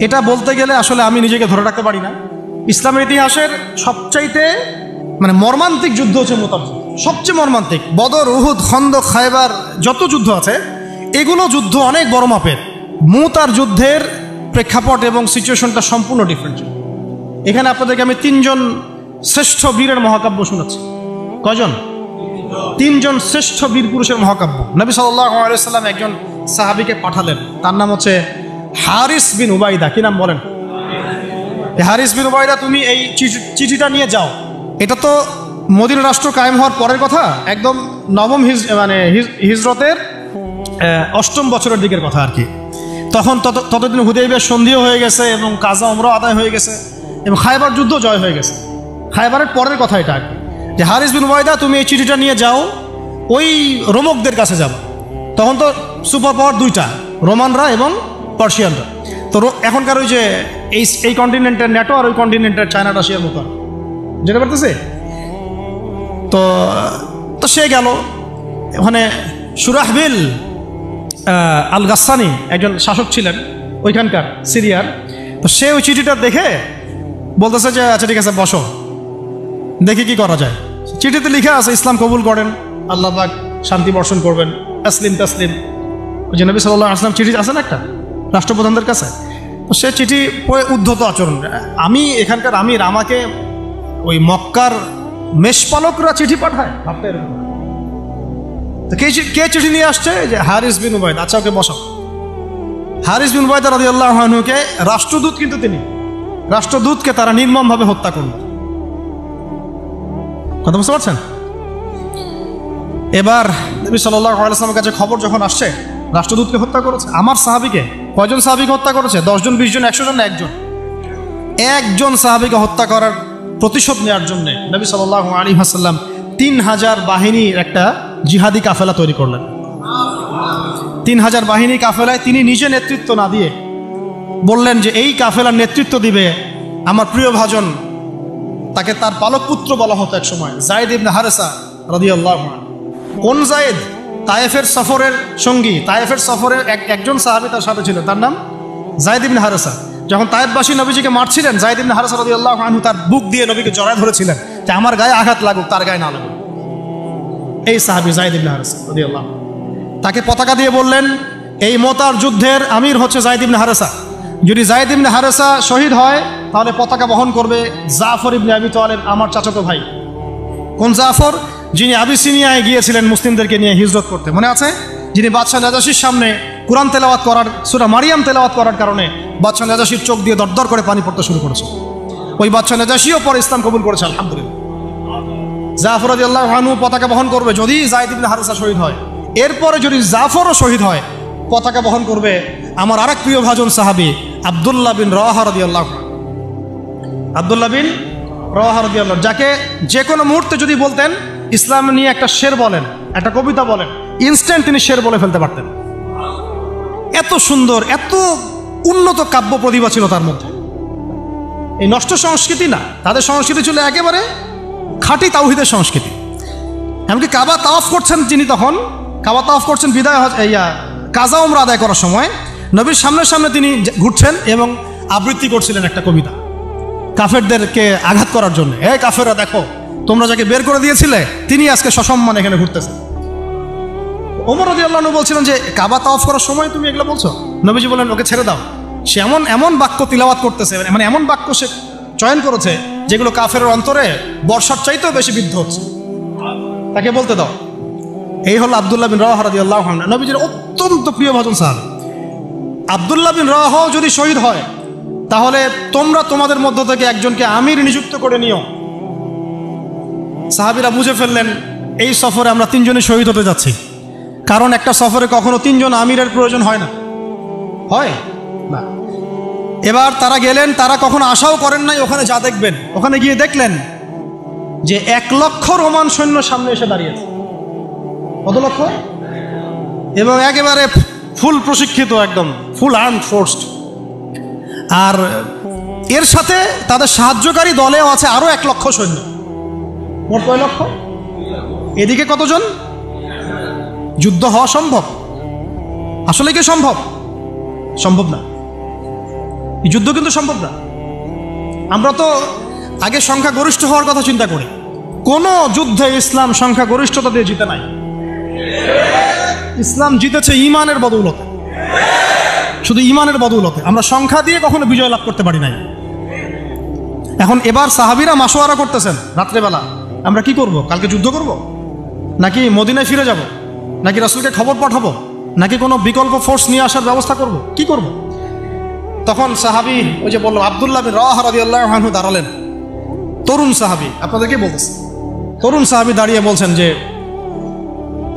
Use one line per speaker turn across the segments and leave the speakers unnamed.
এটা বলতে গেলে আসলে আমি নিজেকে ধরে রাখতে পারি না। ইসলামের ইতিহাসের সবচাইতে মর্মান্তিক যুদ্ধ হচ্ছে মুতার যুদ্ধ, সবচেয়ে মর্মান্তিক। বদর, উহুদ, খন্দক, খায়বার যত যুদ্ধ আছে এগুলো যুদ্ধ অনেক বড় মাপের। মুতার যুদ্ধের প্রেক্ষাপট এবং সিচুয়েশনটা সম্পূর্ণ ডিফারেন্ট। এখানে আপনাদেরকে আমি 3 জন শ্রেষ্ঠ বীরের মহাকাব্য শোনাচ্ছি। কয়জন? 3 জন শ্রেষ্ঠ বীর পুরুষের মহাকাব্য। নবী সাল্লাল্লাহু আলাইহি ওয়াসাল্লাম একজন সাহাবীকে পাঠালেন, তার নাম হচ্ছে হারিস বিন উবাইদা। কি নাম বলেন? হারিস বিন উবাইদা, তুমি এই চিঠিটা নিয়ে যাও। এটা তো মদিনা রাষ্ট্র কায়েম হওয়ার পরের কথা, একদম নবম হিজরতের 8ম বছরের দিকের কথা আর কি। তখন ততদিন হুদাইবিয়ার সন্ধিও হয়ে গেছে এবং কাজা উমরা আদায় হয়ে গেছে এবং খায়বার যুদ্ধ জয় হয়ে গেছে। খায়বারের পরের কথা এটা আর কি, যে হারিস বিন উবাইদা তুমি এই চিঠিটা নিয়ে যাও, ওই রোমকদের কাছে যাবা। তখন তো সুপার পাওয়ার 2টা, রোমানরা এবং পার্সিয়ানরা। তো এখনকার ওই যে এই কন্টিনেন্টের ন্যাটো আর ওই কন্টিনেন্টের চায়না রাশিয়ার মতো যেতে পারতেছে। তো সে গেল ওখানে। সুরাহবিল আল গাসসানি একজন শাসক ছিলেন ওইখানকার সিরিয়ার। তো সে ওই চিঠিটা দেখে বলতেছে যে আচ্ছা ঠিক আছে, বসো, দেখি কি করা যায়। চিঠিতে লিখা আছে ইসলাম কবুল করেন, আল্লাহ পাক শান্তি বর্ষণ করবেন, তাসলিম তাসলিম। ওই যে নবী সাল্লাল্লাহু আলাইহি ওয়াসাল্লাম চিঠি আছে না একটা রাষ্ট্রপ্রধানদের কাছে, তো সে চিঠি পড়ে উদ্ধত আচরণ। আমি এখানকার আমির, আমাকে ওই মক্কার মেষপালকরা চিঠি পাঠায়, ভাবতে এরকম। তো কে চিঠি নিয়ে আসছে? যে হারিস বিন উবাইদা। আচ্ছা, ওকে বসাও। হারিস বিন উবাইদা রাদিয়াল্লাহু আনহুকে রাষ্ট্রদূত, কিন্তু তিনি রাষ্ট্রদূতকে তারা নির্মমভাবে হত্যা করল। কথা বুঝতে পারছেন? এবার নবী সাল্লাল্লাহু আলাইহি ওয়াসাল্লামের কাছে খবর যখন আসছে রাষ্ট্রদূতকে হত্যা করেছে। আমার সাহাবীকে, কয়জন সাহাবীকে হত্যা করেছে? 10 জন, 20 জন, 100 জন না একজন সাহাবীকে হত্যা করার প্রতিশোধ নেওয়ার জন্য নবী সাল্লাল্লাহু আলাইহি ওয়াসাল্লাম 3000 বাহিনীর একটা জিহাদি কাফেলা তৈরি করলেন। 3000 বাহিনী কাফেলায় তিনি নিজে নেতৃত্ব না দিয়ে বললেন যে এই কাফেলার নেতৃত্ব দিবে আমার প্রিয় ভাজন, তাকে তার পালক পুত্র বলা হতো এক সময়, যায়েদ ইবনে হারেসা রাদিয়াল্লাহু আনহু। কোন যায়েদ? তায়েফের সফরের সঙ্গী, তায়েফের সফরের একজন সাহাবী তার সাথে ছিল, তার নাম যায়েদ ইবনে হারেসা। যখন তায়েফবাসী নবীজিকে মারছিলেন, যায়েদ ইবনে হারেসা রাদিয়াল্লাহু আনহু তার বুক দিয়ে নবীকে জড়ায় ধরেছিলেন যে আমার গায়ে আঘাত লাগুক, তার গায়ে না লাগুক। এই সাহাবী যায়েদ ইবনে হারেসা রাদিয়াল্লাহু আনহু, তাকে পতাকা দিয়ে বললেন এই মোতার যুদ্ধের আমির হচ্ছে যায়েদ ইবনে হারেসা। যদি যায়েদ ইবনে হারেসা শহীদ হয় তাহলে পতাকা বহন করবে জাফর ইবনে আবি তালেব, আমার চাচাতো ভাই। কোন জাফর? যিনি আবিসিনিয়ায় গিয়েছিলেন মুসলিমদেরকে নিয়ে হিজরত করতে, মনে আছে? যিনি বাদশাহ নাজাশির সামনে কুরআন তেলাওয়াত করার, সূরা মারিয়াম তেলাওয়াত করার কারণে বাদশাহ নাজাশির চোখ দিয়ে দরদর করে পানি পড়তে শুরু করেছে। ওই বাদশাহ নাজাশিও পরে ইসলাম কবুল করেছে, আলহামদুলিল্লাহ। জাফর রাদিয়াল্লাহু আনহু পতাকা বহন করবে যদি যায়েদ ইবনে হারেসা শহীদ হয়। এরপরে যদি জাফরও শহীদ হয়, পতাকা বহন করবে আমার আরেক প্রিয় ভাজন সাহাবী আব্দুল্লাহ বিন রাওয়াহা রাদিয়াল্লাহু আনহু। আব্দুল্লাহ বিন রাওয়াহা রাদিয়াল্লাহু, যাকে যে কোনো মুহূর্তে যদি বলতেন ইসলাম নিয়ে একটা শের বলেন, একটা কবিতা বলেন, ইনস্ট্যান্ট তিনি শের বলে ফেলতে পারতেন। এত সুন্দর, এত উন্নত কাব্য প্রতিভা ছিল তার মধ্যে। এই নষ্ট সংস্কৃতি না, তাদের সংস্কৃতি ছিল একেবারে খাঁটি তাওহীদের সংস্কৃতি। এমনকি কাবা তাওয়াফ করছেন তিনি, তখন কাবা তাওয়াফ করছেন বিদায় কাজা উমরা আদায় করার সময় নবীর সামনে সামনে তিনি ঘুরছেন এবং আবৃত্তি করছিলেন একটা কবিতা কাফেরদেরকে আঘাত করার জন্য। এই কাফেররা, দেখো তোমরা যাকে বের করে দিয়েছিলে তিনি আজকে সসম্মানে এখানে ঘুরতেছেন। ওমর রাদিয়াল্লাহু আনহু বলছিলেন যে কাবা তাওয়াফ করার সময় তুমি এগুলো বলছো? নবীজি বলেন ওকে ছেড়ে দাও, সে এমন বাক্য তিলাওয়াত করতেছে, মানে এমন বাক্য সে চয়ন করেছে যেগুলো কাফেরের অন্তরে বর্ষার চাইতেও বেশি বিদ্ধ হচ্ছে, তাকে বলতে দাও। এই হলো আব্দুল্লাহ বিন রাওয়াহা রাদিয়াল্লাহু আনহু, নবীজির অত্যন্ত প্রিয় ভাজন সাহাবী। আব্দুল্লাহ বিন রাওয়াহা যদি শহীদ হয় তাহলে তোমরা তোমাদের মধ্য থেকে একজনকে আমির নিযুক্ত করে নিও। সাহাবীরা বুঝে ফেললেন এই সফরে আমরা 3 জনই শহীদ হতে যাচ্ছি, কারণ একটা সফরে কখনো 3 জন আমিরের প্রয়োজন হয় না, হয় না। এবার তারা গেলেন, তারা কখনো আশাও করেন নাই ওখানে যা দেখবেন। ওখানে গিয়ে দেখলেন যে 1 লক্ষ রোমান সৈন্য সামনে এসে দাঁড়িয়েছে। কত লক্ষ? এবং একেবারে ফুল প্রশিক্ষিত, একদম ফুল আর্মড ফোর্সড। আর এর সাথে তাদের সাহায্যকারী দলেও আছে আরো 1 লক্ষ সৈন্য। মোট কয় লক্ষ? এদিকে কতজন? যুদ্ধ হওয়া সম্ভব? আসলে কি সম্ভব? সম্ভব না। এই যুদ্ধ কিন্তু সম্ভব না। আমরা তো আগে সংখ্যাগরিষ্ঠ হওয়ার কথা চিন্তা করি। কোনো যুদ্ধে ইসলাম সংখ্যাগরিষ্ঠতা দিয়ে জিতে নাই। ইসলাম জিতেছে ইমানের বদৌলতে, শুধু ইমানের বদৌলতে। আমরা সংখ্যা দিয়ে কখনো বিজয় লাভ করতে পারি নাই। এখন এবার সাহাবীরা মাশওয়ারা করতেছেন রাত্রেবেলা, আমরা কি করব? কালকে যুদ্ধ করব, নাকি মদিনায় ফিরে যাব, নাকি রাসূলকে খবর পাঠাবো, নাকি কোনো বিকল্প ফোর্স নিয়ে আসার ব্যবস্থা করব, কি করব? তখন সাহাবী ওই যে বললো আব্দুল্লাহ বিন রাওয়াহা রাদিয়াল্লাহু আনহু দাঁড়ালেন। তরুণ সাহাবী, আপনাদেরকে বলতেছে, তরুণ সাহাবী দাঁড়িয়ে বলছেন যে,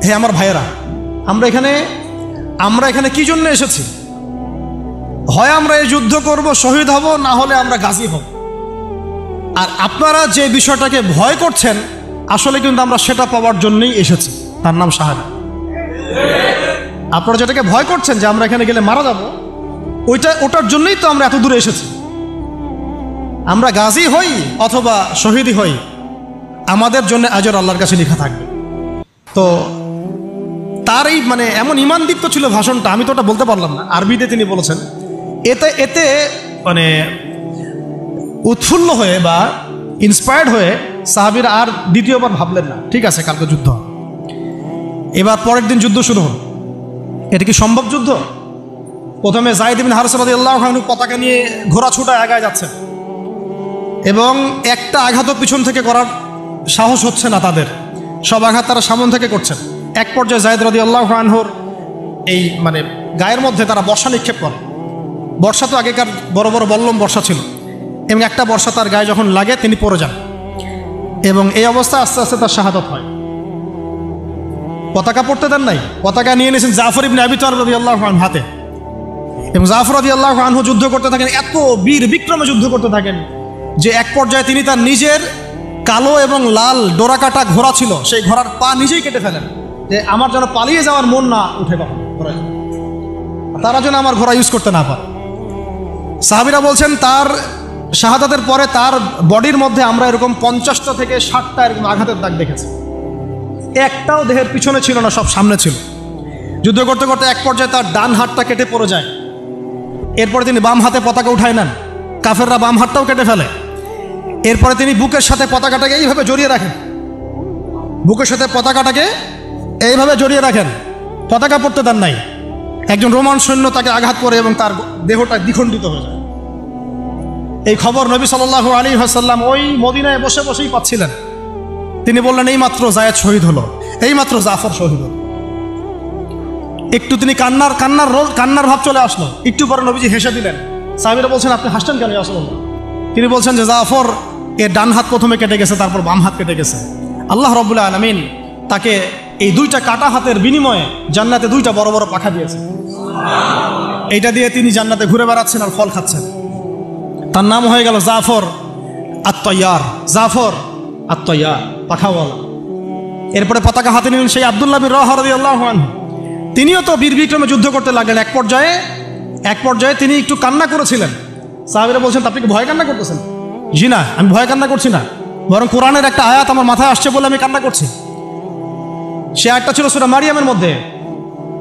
হে আমার ভাইয়েরা, আমরা এখানে কি জন্য এসেছি? হয় আমরা এই যুদ্ধ করব, শহীদ হব, না হলে আমরা গাজী হব। আর আপনারা যে বিষয়টাকে ভয় করছেন, আসলে কিন্তু আমরা সেটা পাওয়ার জন্যই এসেছি, তার নাম শাহাদাত। আপনারা যেটাকে ভয় করছেন যে আমরা এখানে গেলে মারা যাব, ওটার জন্যই তো আমরা এত দূরে এসেছি। আমরা গাজী হই অথবা শহীদই হই, আমাদের জন্য আজর আল্লাহর কাছে লেখা থাকবে। তো তার এই মানে এমন ইমানদীপ্ত ছিল ভাষণটা, আমি তো ওটা বলতে পারলাম না, আরবিতে তিনি বলেছেন। এতে মানে উৎফুল্ল হয়ে বা ইন্সপায়ার্ড হয়ে সাহাবীরা আর দ্বিতীয়বার ভাবলেন না, ঠিক আছে কালকে যুদ্ধ। এবার পরের দিন যুদ্ধ শুরু হল। এটা কি সম্ভব যুদ্ধ? প্রথমে যায়েদ ইবনে হারেসা রাদিয়াল্লাহু আনহু পতাকা নিয়ে ঘোড়া ছুটায় আগায় যাচ্ছেন, এবং একটা আঘাতও পিছন থেকে করার সাহস হচ্ছে না তাদের, সব আঘাত তারা সামন থেকে করছেন। এক পর্যায়ে যায়েদ রাদিয়াল্লাহু আনহুর এই মানে গায়ের মধ্যে তারা বর্ষা নিক্ষেপ করে। বর্ষা তো আগেকার বড় বড় বল্লম বর্ষা ছিল, এবং একটা বর্ষা তার গায়ে যখন লাগে তিনি পড়ে যান, এবং এই অবস্থায় আস্তে আস্তে তার শাহাদাত হয়। পতাকা পড়তে দেন নাই, পতাকা নিয়ে নিয়েছেন জাফর ইবনে আবি তালিব রাদিয়াল্লাহু আনহু হাতে, এবং জাফর রাদিয়াল্লাহু আনহু যুদ্ধ করতে থাকেন, এত বীর বিক্রমে যুদ্ধ করতে থাকেন যে এক পর্যায়ে তিনি তার নিজের কালো এবং লাল ডোরাকাটা ঘোড়া ছিল, সেই ঘোড়ার পা নিজেই কেটে ফেলেন, যে আমার যেন পালিয়ে যাওয়ার মন না উঠে, তারা যেন আমার ঘোড়া ইউজ করতে না পারে। সাহাবীরা বলছেন তার শাহাদাতের পরে তার বডির মধ্যে আমরা এরকম 50টা থেকে 60টা এরকম আঘাতের দাগ দেখেছি। একটাও দেহের পিছনে ছিল না, সব সামনে ছিল। যুদ্ধ করতে করতে এক পর্যায়ে তার ডান হাতটা কেটে পড়ে যায়। এরপরে তিনি বাম হাতে পতাকা উঠায় নেন, কাফেররা বাম হাতটাও কেটে ফেলে। এরপরে তিনি বুকের সাথে পতাকাটাকে এইভাবে জড়িয়ে রাখেন, বুকের সাথে পতাকাটাকে এইভাবে জড়িয়ে রাখেন, পতাকা পড়তে দেন নাই। একজন রোমান সৈন্য তাকে আঘাত করে এবং তার দেহটা দ্বিখণ্ডিত হয়ে যায়। এই খবর নবী সাল্লাল্লাহু আলাইহি ওয়াসাল্লাম ওই মদিনায় বসে বসেই পাচ্ছিলেন। তিনি বললেন, এই মাত্র যায়েদ শহীদ হলো, এই মাত্র জাফর শহীদ হলো। একটু তিনি কান্নার ভাব চলে আসলো। একটু পরে নবীজি হেসে দিলেন। সাহাবীরা বলছেন, আপনি হাসছেন কেন ইয়া রাসূলুল্লাহ? তিনি বলছেন যে জাফর এর ডান হাত প্রথমে কেটে গেছে, তারপর বাম হাত কেটে গেছে। আল্লাহ রাব্বুল আলামিন তাকে এই দুইটা কাটা হাতের বিনিময়ে জান্নাতে দুইটা বড় বড় পাখা দিয়েছে। এইটা দিয়ে তিনি জান্নাতে ঘুরে বেড়াচ্ছেন আর ফল খাচ্ছেন। তার নাম হয়ে গেল জাফর আত-তাইয়ার, জাফর আত-তাইয়ার, পাখাওয়ালা। এরপরে পতাকা হাতে নিলেন সেই আব্দুল্লাহ বিন রাওয়াহা রাদিয়াল্লাহু আনহু। তিনিও তো বীর বিক্রমে যুদ্ধ করতে লাগলেন। এক পর্যায়ে তিনি একটু কান্না করেছিলেন। সাহাবীরা বলছেন, আপনি কি ভয় কান্না করতেছেন? জি না, আমি ভয় কান্না করছি না, বরং কোরআনের একটা আয়াত আমার মাথায় আসছে বলে আমি কান্না করছি। সে আয়াতটা ছিল সূরা মারিয়ামের মধ্যে,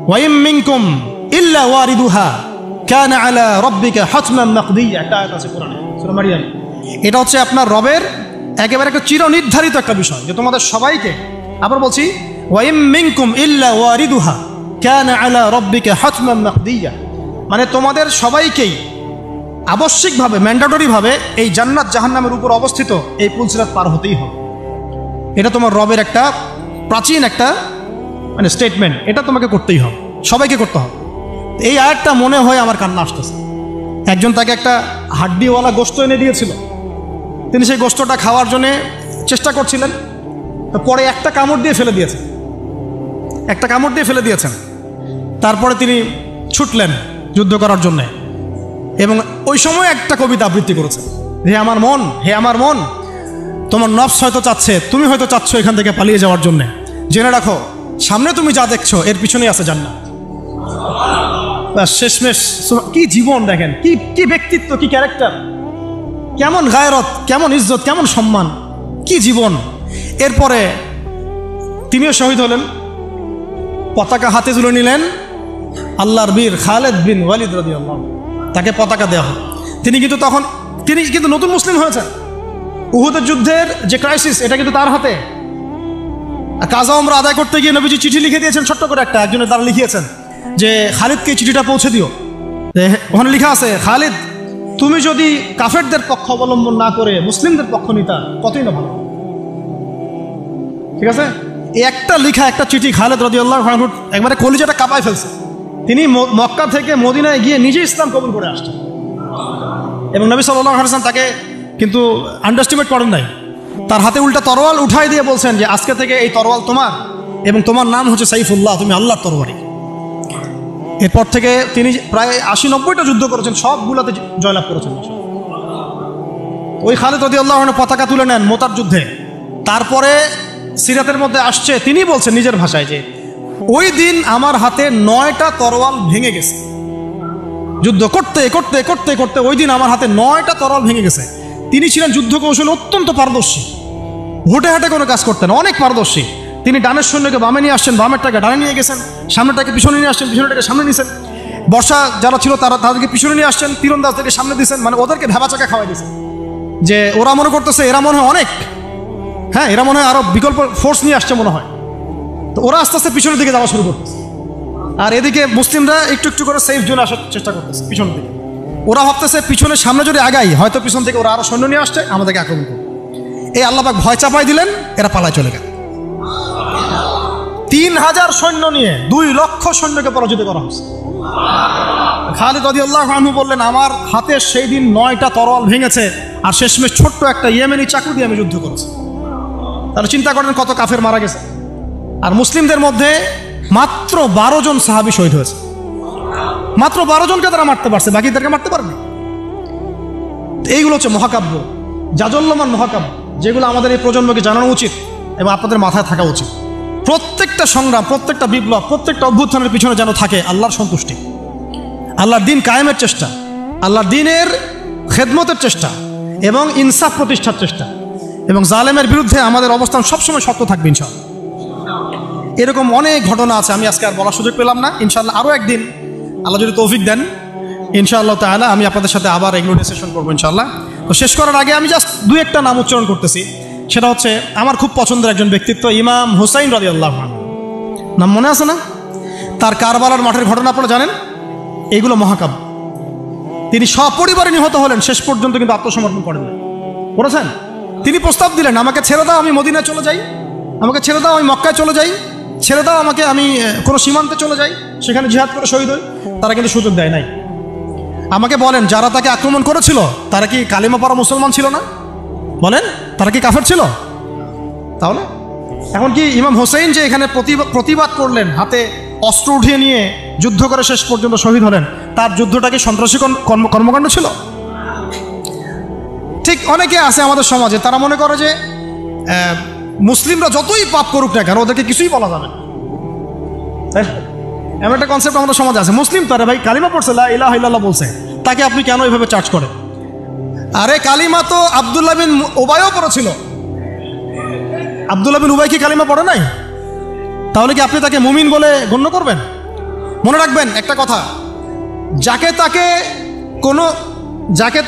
ওয়াইম মিনকুম ইল্লা ওয়ারিদুহা কানা আলা রাব্বিকা হাতমান মাকদিয়া, একটা আয়াত আছে কোরআনে সূরা মারিয়াম। এটা হচ্ছে আপনার রবের একেবারে একটা চিরনির্ধারিত একটা বিষয়, যে তোমাদের সবাইকে, আবার বলছি, ওয়াইম মিনকুম ইল্লা ওয়ারিদুহা কানা আলা রাব্বিকা হাতমান মাকদিয়া, মানে তোমাদের সবাইকেই আবশ্যিকভাবে, ম্যান্ডেটরিভাবে এই জান্নাত জাহান্নামের উপর অবস্থিত এই পুলসিরাত পার হতেই হবে। এটা তোমার রবের একটা প্রাচীন একটা মানে স্টেটমেন্ট, এটা তোমাকে করতেই হবে, সবাইকে করতে হবে। এই আয়াতটা মনে হয় আমার কান্না আসতেছে। একজন তাকে একটা হাড্ডিওয়ালা গোশত এনে দিয়েছিল, তিনি সেই গোশতটা খাওয়ার জন্যে চেষ্টা করছিলেন, পরে একটা কামড় দিয়ে ফেলে দিয়েছেন। তারপরে তিনি ছুটলেন যুদ্ধ করার জন্যে, এবং ওই সময় একটা কবিতা আবৃত্তি করেছেন, হে আমার মন, তোমার নফস হয়তো চাচ্ছে, তুমি হয়তো চাচ্ছ এখান থেকে পালিয়ে যাওয়ার জন্যে, জেনে রাখো সামনে তুমি যা দেখছো এর পিছনেই আছে জান্নাত। শেষমেশ কি জীবন দেখেন, কি ব্যক্তিত্ব, কি ক্যারেক্টার, কেমন গায়রত, কেমন ইজ্জত, কেমন সম্মান, কি জীবন। এরপরে তিনিও শহীদ হলেন, পতাকা হাতে তুলে নিলেন আল্লাহর বীর খালেদ বিন ওয়ালিদ রাদিয়াল্লাহু আনহু, তাকে পতাকা দেওয়া হল। তিনি কিন্তু নতুন মুসলিম হয়েছেন। উহুদের যুদ্ধের যে ক্রাইসিস, এটা কিন্তু তার হাতে। কাজা উমরা আদায় করতে গিয়ে নবীজি চিঠি লিখে দিয়েছেন, ছোট্ট করে একজনের দ্বারা লিখিয়েছেন যে খালিদকে চিঠিটা পৌঁছে দিও। ওখানে লেখা আছে, খালিদ তুমি যদি কাফেরদের পক্ষ অবলম্বন না করে মুসলিমদের পক্ষ নিতা কতই না ভালো। ঠিক আছে, এই একটা লেখা, একটা চিঠি খালিদ রাদিয়াল্লাহু আনহু একবারে কলিজাটা কাঁপায় ফেলছে। তিনি মক্কা থেকে মদিনায় গিয়ে নিজে ইসলাম কবুল করে আসছেন, এবং নবী সাল্লাল্লাহু আলাইহি ওয়াসাল্লাম তাকে কিন্তু আন্ডারস্টিমেট করেন নাই। তার হাতে উল্টা তরোয়াল উঠাই দিয়ে বলছেন যে আজকে থেকে এই তরোয়াল তোমার, এবং তোমার নাম হচ্ছে সাইফুল্লাহ, তুমি আল্লাহর তরবারি। এরপর থেকে তিনি প্রায় 80-90টা যুদ্ধ করেছেন, সবগুলোতে জয়লাভ করেছেন। ওই খালিদ রাদিয়াল্লাহু আনহু পতাকা তুলে নেন মোতার যুদ্ধে। তারপরে সিরাতের মধ্যে আসছে, তিনি বলছেন নিজের ভাষায় যে ওই দিন আমার হাতে 9টা তরোয়াল ভেঙে গেছে। যুদ্ধ করতে করতে করতে করতে ওই দিন আমার হাতে 9টা তরোয়াল ভেঙে গেছে। তিনি ছিলেন যুদ্ধ কৌশলে অত্যন্ত পারদর্শী, হুটে হাটে কোনো কাজ করতেন, অনেক পারদর্শী। তিনি ডানের সৈন্যকে বামে নিয়ে আসছেন, বামেরটাকে ডানে নিয়ে গেছেন, সামনেটাকে পিছনে নিয়ে আসছেন, পিছনেটাকে সামনে নিয়েছেন। বর্ষা যারা ছিল তাদেরকে পিছনে নিয়ে আসছেন, তীরন্দাজদেরকে সামনে দিয়েছেন, মানে ওদেরকে ভেবাচাকা খাওয়াই দিয়েছেন যে ওরা মনে করতেছে এরা মনে হয় অনেক, হ্যাঁ এরা মনে হয় আরো বিকল্প ফোর্স নিয়ে আসছে মনে হয়। তো ওরা আস্তে আস্তে পিছনের দিকে যাওয়া শুরু করতেছে, আর এদিকে মুসলিমরা একটু একটু করে সেফ জোনে আসার চেষ্টা করতেছে পিছনের দিকে। ওরা ভাবতেছে পিছনের সামনে যদি আগাই হয়তো পিছন থেকে ওরা আরো সৈন্য নিয়ে আসছে, আমাদেরকে আক্রমণ করবে। এই আল্লাহ পাক ভয় চাপাই দিলেন, এরা পালায় চলে গেল। 3000 সৈন্য নিয়ে 2 লক্ষ সৈন্যকে পরাজিত করা হয়েছে। খালিদ রাদিয়াল্লাহু আনহু বললেন আমার হাতে সেই দিন 9টা তরোয়াল ভেঙেছে, আর শেষমেশ ছোট্ট একটা ইয়েমেনি চাকু দিয়ে আমি যুদ্ধ করেছি। তাহলে চিন্তা করেন কত কাফের মারা গেছে। আর মুসলিমদের মধ্যে মাত্র 12 জন সাহাবী শহীদ হয়েছে। মাত্র 12 জনকে তারা মারতে পারছে, বাকিদেরকে মারতে পারেনি। এইগুলো হচ্ছে মহাকাব্য, জাজল্যমান মহাকাব্য, যেগুলো আমাদের এই প্রজন্মকে জানানো উচিত এবং আপনাদের মাথায় থাকা উচিত। প্রত্যেকটা সংগ্রাম, প্রত্যেকটা বিপ্লব, প্রত্যেকটা অভ্যুত্থানের পিছনে যেন থাকে আল্লাহর সন্তুষ্টি, আল্লাহর দিন কায়েমের চেষ্টা, আল্লাহর দিনের খেদমতের চেষ্টা এবং ইনসাফ প্রতিষ্ঠার চেষ্টা, এবং জালেমের বিরুদ্ধে আমাদের অবস্থান সবসময় শক্ত থাকবে ইনশাআল্লাহ। এরকম অনেক ঘটনা আছে, আমি আজকে আর বলার সুযোগ পেলাম না। ইনশাআল্লাহ আরও একদিন আল্লাহ যদি তৌফিক দেন ইনশাআল্লাহ তাআলা আমি আপনাদের সাথে আবার এগুলো ডিসকাশন করবো ইনশাআল্লাহ। তো শেষ করার আগে আমি জাস্ট 2-1টা নাম উচ্চারণ করতেছি। সেটা হচ্ছে আমার খুব পছন্দের একজন ব্যক্তিত্ব, ইমাম হুসাইন রাদিয়াল্লাহু আনহু। নাম মনে আছে না? তার কারবালার মাঠের ঘটনা আপনারা জানেন। এইগুলো মহাকাব্য। তিনি সপরিবারে নিহত হলেন, শেষ পর্যন্ত কিন্তু আত্মসমর্পণ করেন না, করেছেন। তিনি প্রস্তাব দিলেন আমাকে ছেড়ে দাও, আমি মদিনায় চলে যাই, আমাকে ছেড়ে দাও, আমি মক্কায় চলে যাই, ছেড়ে দাও আমাকে, আমি কোনো সীমান্তে চলে যাই, সেখানে জিহাদ করে শহীদ হই। তারা কিন্তু সুযোগ দেয় নাই। আমাকে বলেন যারা তাকে আক্রমণ করেছিল তারা কি কালিমা পড়া মুসলমান ছিল না? বলেন তারা কি কাফের ছিল? তাহলে এখন কি ইমাম হোসেন যে এখানে প্রতিবাদ করলেন, হাতে অস্ত্র উঠিয়ে নিয়ে যুদ্ধ করে শেষ পর্যন্ত শহীদ হলেন, তার যুদ্ধটা কি সন্ত্রাসী কর্মকাণ্ড ছিল? ঠিক অনেকে আছে আমাদের সমাজে, তারা মনে করে যে মুসলিমরা যতই পাপ করুক না কেন ওদেরকে কিছুই বলা যাবে না। তাই এমন একটা কনসেপ্ট আমাদের সমাজে আছে। মুসলিম তো, আরে ভাই কালিমা পড়ছে, লা ইলাহা ইল্লাল্লাহ বলছে, তাকে আপনি কেন এইভাবে চার্জ করেন? আরে কালিমা তো আব্দুল্লাহ বিন উবাইও পড়েছিল। আব্দুল্লাহ বিন উবাই কি কালিমা পড়ে নাই? তাহলে কি আপনি তাকে মুমিন বলে গণ্য করবেন? মনে রাখবেন একটা কথা, যাকে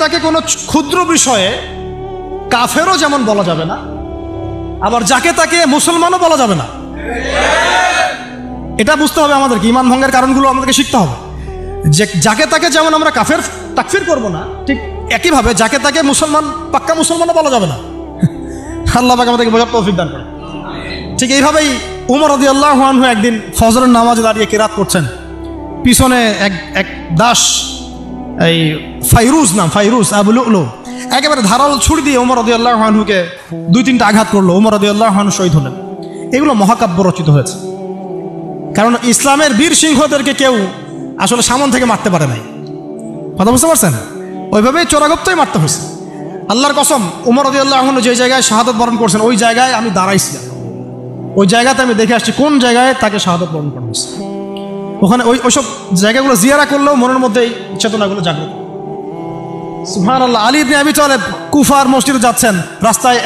তাকে কোনো ক্ষুদ্র বিষয়ে কাফেরও যেমন বলা যাবে না, আবার যাকে তাকে মুসলমানও বলা যাবে না। এটা বুঝতে হবে আমাদেরকে, ঈমান ভঙ্গের কারণগুলো আমাদেরকে শিখতে হবে। যে যাকে তাকে যেমন আমরা কাফের তাকফির করব না, ঠিক একইভাবে যাকে তাকে মুসলমান, পাক্কা মুসলমানও বলা যাবে না। আল্লাহ পাক আমাদেরকে বোঝার তৌফিক দান করেন। ঠিক এইভাবেই উমর রাদিয়াল্লাহু আনহু একদিন ফজরের নামাজে দাঁড়িয়ে কিরাত করছেন, পিছনে এক দাস, এই ফাইরুজ আবু লুলু, একেবারে ধারাল ছুরি দিয়ে উমর রাদিয়াল্লাহু আনহুকে 2-3টা আঘাত করলো। উমর রাদিয়াল্লাহু আনহু শহীদ হলেন। এগুলো মহাকাব্য রচিত হয়েছে, কারণ ইসলামের বীর সিংহদেরকে কেউ আসলে সামন থেকে মারতে পারে নাই। কথা বুঝতে পারছেন? ওইভাবেই চোরাগপ্তই মারতে হয়েছে। আল্লাহর কসম, উমর রাদিয়াল্লাহু আনহু যে জায়গায় শাহাদত বরণ করছেন ওই জায়গায় আমি দাঁড়াইছিলাম, ওই জায়গাতে আমি দেখে আসছি কোন জায়গায় তাকে শাহাদত বরণ করা হয়েছে। ওখানে ওইসব জায়গাগুলো জিয়ারা করলেও মনের মধ্যে এই চেতনাগুলো জাগ্রত। সুবহানাল্লাহ। আলী ইবনে আবি তালেব কুফার মসজিদে যাচ্ছেন, রাস্তায়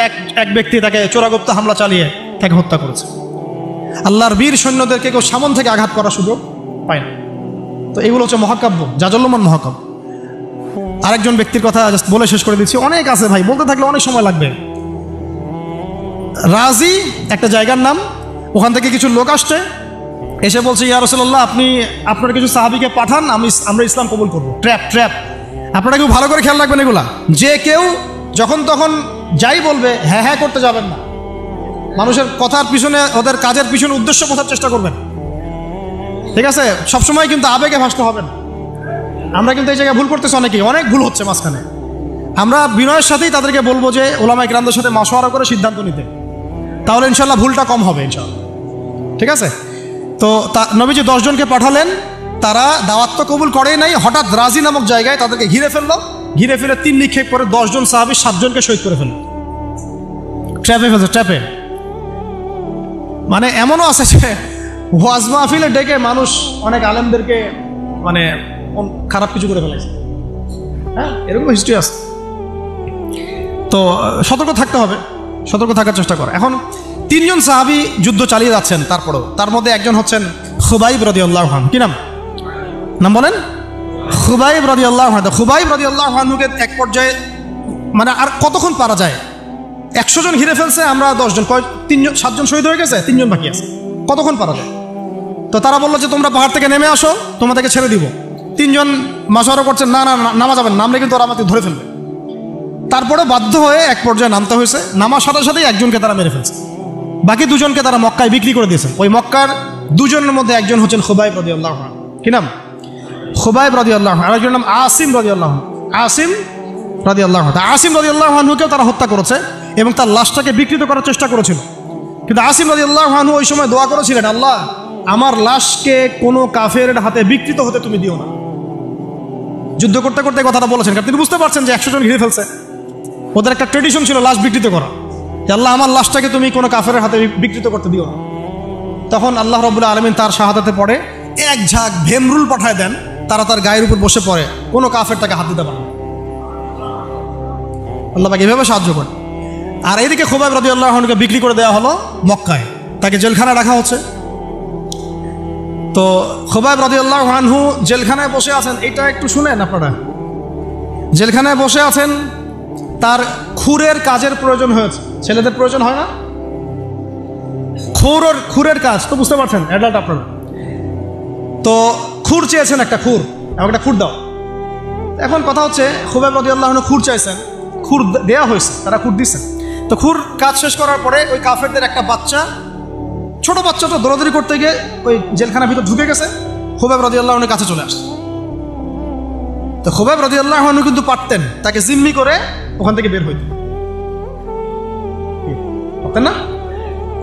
এক ব্যক্তি তাকে চোরাগপ্ত হামলা চালিয়ে তাকে হত্যা করেছে। আল্লাহর বীর সৈন্যদেরকে কেউ সামন থেকে আঘাত করার সুযোগ পায় না। তো এগুলো হচ্ছে মহাকাব্য, জাজল্যমান মহাকাব্য। আরেকজন ব্যক্তির কথা জাস্ট বলে শেষ করে দিচ্ছি, অনেক আছে ভাই, বলতে থাকলে অনেক সময় লাগবে। রাজি একটা জায়গার নাম, ওখান থেকে কিছু লোক আসছে, এসে বলছে ইয়া রাসূলুল্লাহ আপনি আপনার কিছু সাহাবীকে পাঠান, আমরা ইসলাম কবুল করবো। ট্র্যাপ। আপনারা কেউ ভালো করে খেয়াল রাখবেন এগুলা, যে কেউ যখন তখন যাই বলবে হ্যাঁ করতে যাবেন না। মানুষের কথার পিছনে, ওদের কাজের পিছনে উদ্দেশ্য বোঝার চেষ্টা করবেন, ঠিক আছে? সবসময় কিন্তু আবেগে ভাসতে হবে না। আমরা কিন্তু এই জায়গায় ভুল করতেছি, অনেক ভুল হচ্ছে মাঝখানে। আমরা বিনয়ের সাথেই তাদেরকে বলবো যে ওলামায়ে কেরামদের সাথে মাশওয়ারা করে সিদ্ধান্ত নিতে, তাহলে ইনশাল্লাহ ভুলটা কম হবে ইনশাল্লাহ, ঠিক আছে? তো নবীজি 10 জনকে পাঠালেন, তারা দাওয়াত তো কবুল করেই নাই, হঠাৎ রাজি নামক জায়গায় তাদেরকে ঘিরে ফেললো। ঘিরে ফেলে 3 নিক্ষেপ করে 10 জন সাহাবী 7 জনকে শহীদ করে ফেলল। ট্র্যাপে। মানে এমনও আছে যে ওয়াজ মাহফিলে ডেকে মানুষ অনেক আলেমদেরকে মানে খারাপ কিছু করে ফেলেছে, হ্যাঁ, এরকম হিস্ট্রি আছে। তো সতর্ক থাকতে হবে, সতর্ক থাকার চেষ্টা করে। এখন 3 জন সাহাবী যুদ্ধ চালিয়ে যাচ্ছেন, তারপরেও তার মধ্যে একজন হচ্ছেন খুবাইব রাদিয়াল্লাহু আনহু। কি নাম বলেন? খুবাইব রাদিয়াল্লাহু আনহু। খুবাইব রাদিয়াল্লাহু আনহুকে এক পর্যায়ে মানে আর কতক্ষণ পারা যায়, 100 জন ঘিরে ফেলছে, আমরা 10 জন, 7 জন শহীদ হয়ে গেছে, 3 জন বাকি আছে, কতক্ষণ পারা যায়? তো তারা বললো যে তোমরা পাহাড় থেকে নেমে আসো, তোমাদেরকে ছেড়ে দিব। 3 জন মাশওয়ারা করছেন, না নামা যাবেন, নামলে কিন্তু ওরা আমাকে ধরে ফেলবে। তারপরে বাধ্য হয়ে এক পর্যায়ে নামতে হয়েছে। নামার সাথে সাথেই একজনকে তারা মেরে ফেলছে, বাকি 2 জনকে তারা মক্কায় বিক্রি করে দিয়েছেন। ওই মক্কার 2 জনের মধ্যে একজন হচ্ছেন খুবাইব রাদিয়াল্লাহু আনহু। কি নাম? খুবাইব রাদিয়াল্লাহু আনহু। আরেকজনের নাম আসিম রাদিয়াল্লাহু আনহু। আসিম রাদিয়াল্লাহু আনহুকেও তারা হত্যা করেছে এবং তার লাশটাকে বিকৃত করার চেষ্টা করেছিল। কিন্তু আসিম রাদিয়াল্লাহু আনহু ওই সময় দোয়া করেছিলেন, আল্লাহ আমার লাশকে কোনো কাফেরের হাতে বিকৃত হতে তুমি দিও না। যুদ্ধ করতে করতে কথাটা বলেছেন, কারণ তিনি বুঝতে পারছেন যে 100 জন ঘিরে ফেলছে। ওদের একটা ট্রেডিশন ছিল লাশ বিকৃত করা, যে আল্লাহ আমার লাশটাকে তুমি কোনো কাফেরের হাতে বিকৃত করতে দিও না। তখন আল্লাহ রাব্বুল আলামিন তার শাহাদাতে পড়ে এক ঝাঁক ভেমরুল পাঠায় দেন, তারা তার গায়ের উপর বসে পড়ে, কোনো কাফের তাকে হাত দিতে পারে না। আল্লাহ পাক এভাবে সাহায্য করে। আর এদিকে খুবাইব রাদিয়াল্লাহু আনহুকে বিক্রি করে দেওয়া হলো মক্কায়, তাকে জেলখানায় রাখা হচ্ছে। তো খুবাইব রাদিয়াল্লাহু আনহু জেলখানায় বসে আছেন, এটা একটু শুনেন আপনারা। জেলখানায় বসে আছেন, তার খুরের কাজের প্রয়োজন হয়েছে। ছেলেদের প্রয়োজন হয় না? খুরের কাজ তো বুঝতে পারছেন, অ্যাডাল্ট আপনারা। তো খুর চেয়েছেন, একটা খুর, আমাকে একটা খুর দাও। এখন কথা হচ্ছে খুবাইব রাদিয়াল্লাহু আনহু খুর চাইছেন, খুর দেয়া হয়েছে, তারা খুর দিচ্ছেন। তো খুর কাজ শেষ করার পরে ওই কাফেরদের একটা বাচ্চা, ছোট বাচ্চাটা দৌড়াদৌড়ি করতে গিয়ে ওই জেলখানার ভিতর ঢুকে গেছে, খুবাইব রাদিয়াল্লাহু আনহুর কাছে চলে আসছে। তো খুবাইব রাদিয়াল্লাহু আনহু কিন্তু পারতেন তাকে জিম্মি করে ওখান থেকে বের হইতে, পারতেন না?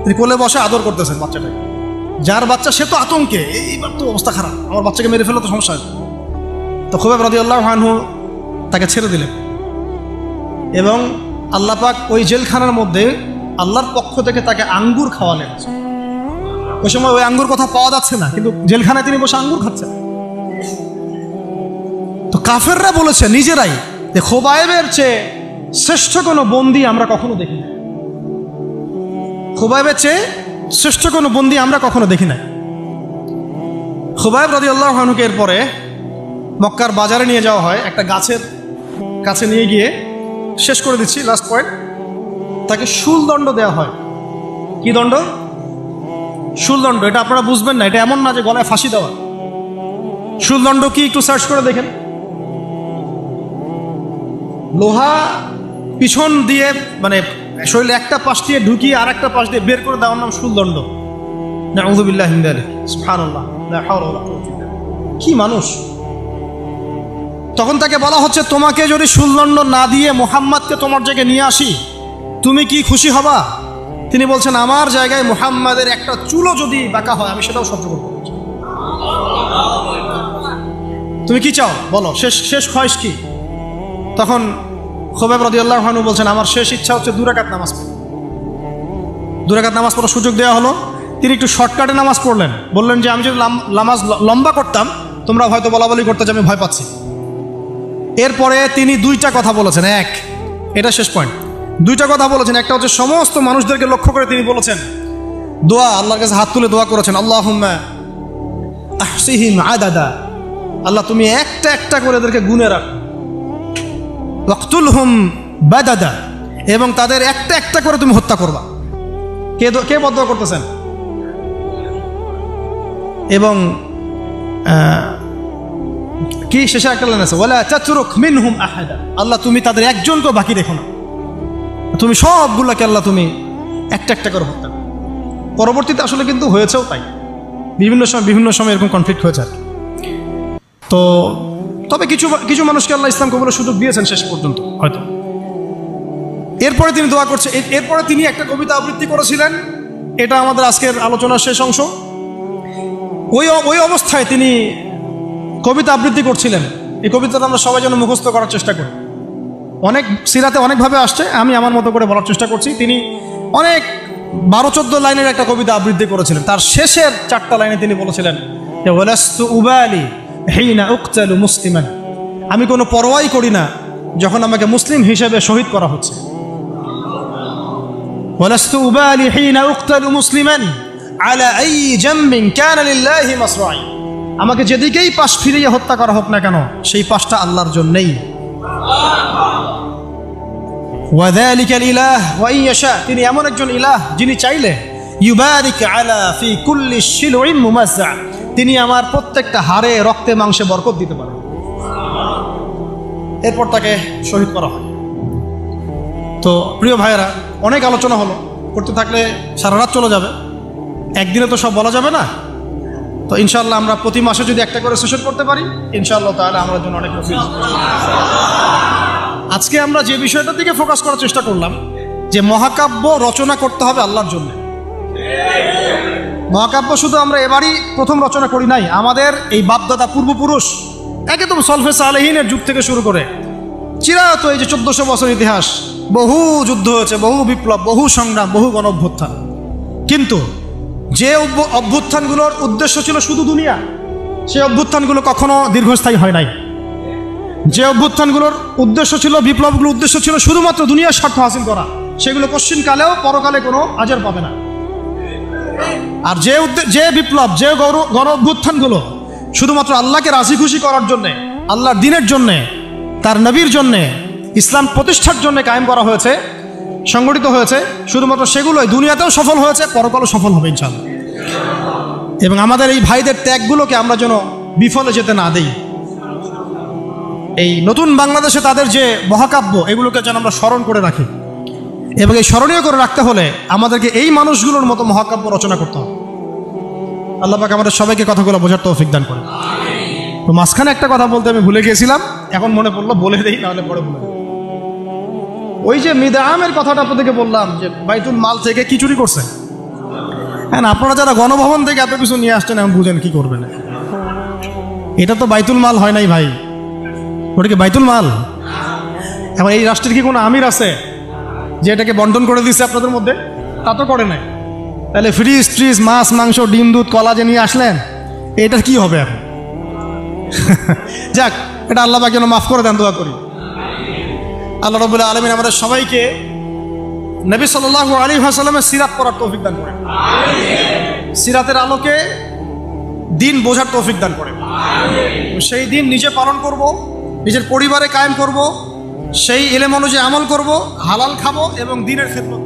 তিনি কোলে বসে আদর করতেছেন বাচ্চাটাকে, যার বাচ্চা সে তো আতঙ্কে, এইবার তো অবস্থা খারাপ, আমার বাচ্চাকে মেরে ফেলে তো সমস্যা আছে। তো খুবাইব রাদিয়াল্লাহু আনহু তাকে ছেড়ে দিলেন এবং আল্লাহ পাক ওই জেলখানার মধ্যে আল্লাহর পক্ষ থেকে তাকে আঙ্গুর খাওয়ালেন। ওই সময় ওই আঙ্গুর কথা পাওয়া যাচ্ছে না, কিন্তু জেলখানায় তিনি বসে আঙ্গুর খাচ্ছেন। তো কাফেররা বলেছে নিজেরাই যে খুবাইবের চেয়ে শ্রেষ্ঠ কোনো বন্দী আমরা কখনো দেখি না, খুবাইবের চেয়ে শ্রেষ্ঠ কোনো বন্দী আমরা কখনো দেখি না। খুবাইব রাদিয়াল্লাহু আনহুকে এরপরে মক্কার বাজারে নিয়ে যাওয়া হয়, একটা গাছের কাছে নিয়ে গিয়ে, শেষ করে দিচ্ছি লাস্ট পয়েন্ট, তাকে শুলদণ্ড দেওয়া হয়। কি দণ্ড? শুলদণ্ড। এটা আপনারা বুঝবেন না, এটা এমন না যে গলায় ফাঁসি দেওয়া। শুলদণ্ড কি একটু সার্চ করে দেখেন। লোহা পিছন দিয়ে মানে শরীরে একটা পাশ দিয়ে ঢুকিয়ে আর একটা পাশ দিয়ে বের করে দেওয়ার নাম শুলদণ্ড। নাউযু বিল্লাহি মিন যালিক, সুবহানাল্লাহ, লা হাওলা ওয়ালা কুওয়াতা ইল্লা বিল্লাহ। কি মানুষ! তখন তাকে বলা হচ্ছে, তোমাকে যদি শুলদণ্ড না দিয়ে মুহাম্মাদকে তোমার জায়গায় নিয়ে আসি, তুমি কি খুশি হবা? তিনি বলছেন, আমার জায়গায় মুহাম্মাদের একটা চুলও যদি বাঁকা হয় আমি সেটাও সহ্য করব। তুমি কি চাও বলো, শেষ খয়েশ কি? তখন খুবাইব রাদিয়াল্লাহু আনহু বলছেন, আমার শেষ ইচ্ছা হচ্ছে 2 রাকাত নামাজ পড়া। 2 রাকাত নামাজ পড়ার সুযোগ দেওয়া হলো। তিনি একটু শর্টকাটে নামাজ পড়লেন, বললেন যে আমি যদি নামাজ লম্বা করতাম তোমরা হয়তো বলাবলি করতে যে আমি ভয় পাচ্ছি। এরপরে তিনি 2টা কথা বলেছেন। এটা শেষ পয়েন্ট। 2টা কথা বলেছেন। একটা হচ্ছে সমস্ত মানুষদেরকে লক্ষ্য করে তিনি বলেছেন দোয়া, আল্লাহর কাছে হাত তুলে দোয়া করেছেন, আল্লাহুম্মা আহসিহিম আদাদা, আল্লাহ তুমি একটা একটা করে এদেরকে গুনে রাখো। ওয়াকতুলহুম বাদাদা, এবং তাদের একটা একটা করে তুমি হত্যা করবা। কে বদদোয়া করতেছেন? এবং কি শেষে একটা লাইন আছে, ওয়ালা তাতরুক মিনহুম আহাদা, আল্লাহ তুমি তাদের একজনকেও বাকি রেখো না, তুমি সবগুলোকে আল্লাহ তুমি একটা একটা করে হত্যা করো। পরবর্তীতে আসলে কিন্তু হয়েছেও তাই, বিভিন্ন সময় এরকম কনফ্লিক্ট হয়েছে আর কি। তো তবে কিছু মানুষকে আল্লাহ ইসলাম কবুলের সুযোগ দিয়েছেন শেষ পর্যন্ত হয়তো। এরপরে তিনি দোয়া করছে, এরপরে তিনি একটা কবিতা আবৃত্তি করেছিলেন, এটা আমাদের আজকের আলোচনার শেষ অংশ। ওই অবস্থায় তিনি কবিতা আবৃত্তি করছিলেন। এই কবিতাটা আমরা সবাই যেন মুখস্থ করার চেষ্টা করি। অনেক সিরাতে অনেকভাবে আসছে, আমি আমার মতো করে বলার চেষ্টা করছি। তিনি অনেক 12-14 লাইনের একটা কবিতা আবৃত্তি করেছিলেন। তার শেষের 4টা লাইনে তিনি বলেছিলেন যে ওয়ালাস্তু উবালি হিনা উকতালু মুসলিমান, আমি কোনো পরোয়াই করি না যখন আমাকে মুসলিম হিসেবে শহীদ করা হচ্ছে। ওয়ালাস্তু উবালি হিনা উকতালু মুসলিমান আলা আই জামবিন কানা লিল্লাহি মাসরাই, আমাকে যেদিকেই পাশ ফিরিয়ে হত্যা করা হোক না কেন সেই পাশটা আল্লাহর জন্যই। ওয়াযালিকাল ইলাহ ওয়া ইয়াশা, তিনি এমন একজন ইলাহ যিনি চাইলে ইউবারিক আলা ফি কুল্লি শিলউইন মুমাজ্জা, তিনি আমার প্রত্যেকটা হাড়ে রক্তে মাংসে বরকত দিতে পারেন। এরপর তাকে শহীদ করা হয়। তো প্রিয় ভাইয়েরা, অনেক আলোচনা হলো, করতে থাকলে সারা রাত চলে যাবে, একদিনে তো সব বলা যাবে না। তো ইনশাআল্লাহ আমরা প্রতি মাসে যদি একটা করে সেশন করতে পারি, ইনশাআল্লাহ তাহলে আমার জন্য অনেক নফিল। আজকে আমরা যে বিষয়টার দিকে ফোকাস করার চেষ্টা করলাম যে মহাকাব্য রচনা করতে হবে আল্লাহর জন্য। মহাকাব্য শুধু আমরা এবারই প্রথম রচনা করি নাই, আমাদের এই বাপদাদা পূর্বপুরুষ একদম সলফে সালেহিনের যুগ থেকে শুরু করে চিরায়ত এই যে 1400 বছর ইতিহাস, বহু যুদ্ধ হয়েছে, বহু বিপ্লব, বহু সংগ্রাম, বহু গণ অভ্যুত্থান। কিন্তু যে অভ্যুত্থানগুলোর উদ্দেশ্য ছিল শুধু দুনিয়া, সেই অভ্যুত্থানগুলো কখনো দীর্ঘস্থায়ী হয় নাই। যে অভ্যুত্থানগুলোর উদ্দেশ্য ছিল, বিপ্লবগুলোর উদ্দেশ্য ছিল শুধুমাত্র দুনিয়ার স্বার্থ হাসিল করা, সেগুলো পশ্চিমকালেও পরকালে কোনো আজর পাবে না। আর যে বিপ্লব, যে গণ অভ্যুত্থানগুলো শুধুমাত্র আল্লাহকে রাজি খুশি করার জন্যে, আল্লাহর দ্বীনের জন্যে, তার নবীর জন্যে, ইসলাম প্রতিষ্ঠার জন্য কায়েম করা হয়েছে, সংগঠিত হয়েছে, শুধুমাত্র সেগুলোই দুনিয়াতেও সফল হয়েছে, পরকালও সফল হবে ইনশাআল্লাহ। এবং আমাদের এই ভাইদের ত্যাগগুলোকে আমরা যেন বিফলে যেতে না দেই। এই নতুন বাংলাদেশে তাদের যে মহাকাব্য, এগুলোকে যেন আমরা স্মরণ করে রাখি। এবং এই স্মরণীয় করে রাখতে হলে আমাদেরকে এই মানুষগুলোর মতো মহাকাব্য রচনা করতে হবে। আল্লাহ পাক আমাদের সবাইকে কথাগুলো বোঝার তৌফিক দান করে। তো মাঝখানে একটা কথা বলতে আমি ভুলে গিয়েছিলাম, এখন মনে পড়লো, বলে দেই, নাহলে পরে বলে দেই। ওই যে মিদআমের কথাটা আপনাদেরকে বললাম যে বাইতুল মাল থেকে কি চুরি করছে। হ্যাঁ, আপনারা যারা গণভবন থেকে এত কিছু নিয়ে আসছেন, এখন বুঝেন কি করবেন। এটা তো বাইতুল মাল হয় নাই ভাই, ওটা কি বাইতুল মাল? এখন এই রাষ্ট্রের কি কোনো আমির আছে যে এটাকে বন্টন করে দিচ্ছে আপনাদের মধ্যে? তা তো করে নাই। তাহলে ফ্রিজ ট্রিজ, মাছ মাংস, ডিম দুধ কলা যে নিয়ে আসলেন, এটার কি হবে এখন? যাক, এটা আল্লাহ পাক যেন মাফ করে দেন, দোয়া করি। আল্লাহ রাব্বুল আলামিন আমাদের সবাইকে নবী সাল্লাল্লাহু আলাইহি ওয়াসাল্লামের সিরাত পড়ার তৌফিক দান করেন, সিরাতের আলোকে দিন বোঝার তৌফিক দান করেন। সেই দিন নিজে পালন করব, নিজের পরিবারে কায়েম করব, সেই ইলম অনুযায়ী আমল করব, হালাল খাবো এবং দ্বীনের খেদমত